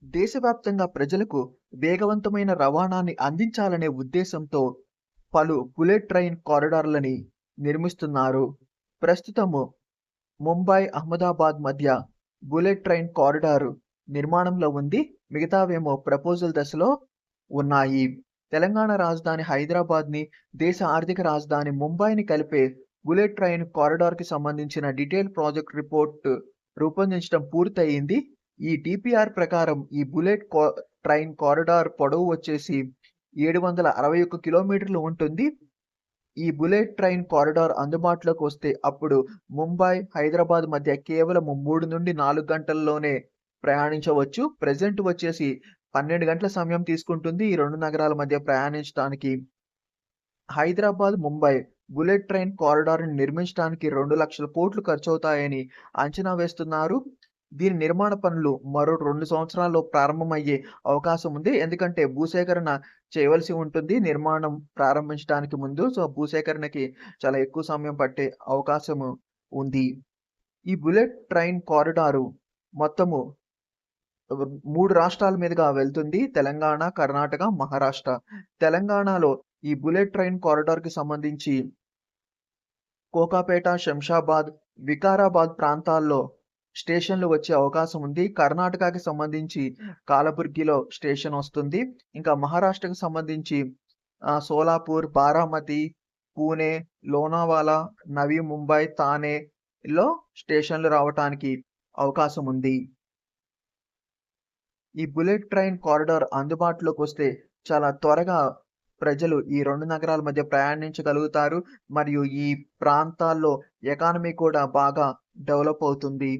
దేశవ్యాప్తంగా ప్రజలకు వేగవంతమైన రవాణాని అందించాలనే ఉద్దేశంతో పలు బుల్లెట్ ట్రైన్ కారిడార్‌లని నిర్మిస్తున్నారు. ప్రస్తుతము ముంబై, అహ్మదాబాద్ మధ్య బుల్లెట్ ట్రైన్ కారిడార్ నిర్మాణంలో ఉంది. మిగతావేమో ప్రపోజల్ దశలో ఉన్నాయి. తెలంగాణ రాజధాని హైదరాబాద్‌ని, దేశ ఆర్థిక రాజధాని ముంబైని కలిపే బుల్లెట్ ట్రైన్ కారిడార్‌కి సంబంధించిన డీటెయిల్ ప్రాజెక్ట్ రిపోర్ట్ రూపొందించడం పూర్తయింది. ఈ డీపీఆర్ ప్రకారం ఈ బుల్లెట్ ట్రైన్ కారిడార్ పొడవు వచ్చేసి 761 కిలోమీటర్లు ఉంటుంది. ఈ బుల్లెట్ ట్రైన్ కారిడార్ అందుబాటులోకి వస్తే అప్పుడు ముంబై, హైదరాబాద్ మధ్య కేవలం 3-4 గంటల్లోనే ప్రయాణించవచ్చు. ప్రెజెంట్ వచ్చేసి 12 గంటల సమయం తీసుకుంటుంది ఈ 2 నగరాల మధ్య ప్రయాణించడానికి. హైదరాబాద్, ముంబై బుల్లెట్ ట్రైన్ కారిడార్‌ని నిర్మించడానికి 2,00,000 కోట్లు ఖర్చవుతాయని అంచనా వేస్తున్నారు. దీని నిర్మాణ పనులు మరో 2 సంవత్సరాల్లో ప్రారంభమయ్యే అవకాశం ఉంది. ఎందుకంటే భూసేకరణ చేయవలసి ఉంటుంది నిర్మాణం ప్రారంభించడానికి ముందు. సో, భూసేకరణకి చాలా ఎక్కువ సమయం పట్టే అవకాశము ఉంది. ఈ బుల్లెట్ ట్రైన్ కారిడారు మొత్తము 3 రాష్ట్రాల మీదుగా వెళ్తుంది. తెలంగాణ, కర్ణాటక, మహారాష్ట్ర. తెలంగాణలో ఈ బుల్లెట్ ట్రైన్ కారిడార్‌కి సంబంధించి కోకాపేట, శంషాబాద్, వికారాబాద్ ప్రాంతాల్లో స్టేషన్‌లు వచ్చే అవకాశం ఉంది. కర్ణాటకకి సంబంధించి కాలబుర్గిలో స్టేషన్ వస్తుంది. ఇంకా మహారాష్ట్రకి సంబంధించి సోలాపూర్, బారామతి, పూణే, లోనావాలా, నవీ ముంబై, థానేలో స్టేషన్‌లు రావటానికి అవకాశం ఉంది. ఈ బుల్లెట్ ట్రైన్ కారిడార్ అందుబాటులోకొస్తే చాలా త్వరగా ప్రజలు ఈ 2 నగరాల మధ్య ప్రయాణించగలుగుతారు. మరియు ఈ ప్రాంతాల్లో ఎకానమీ కూడా బాగా డెవలప్ అవుతుంది.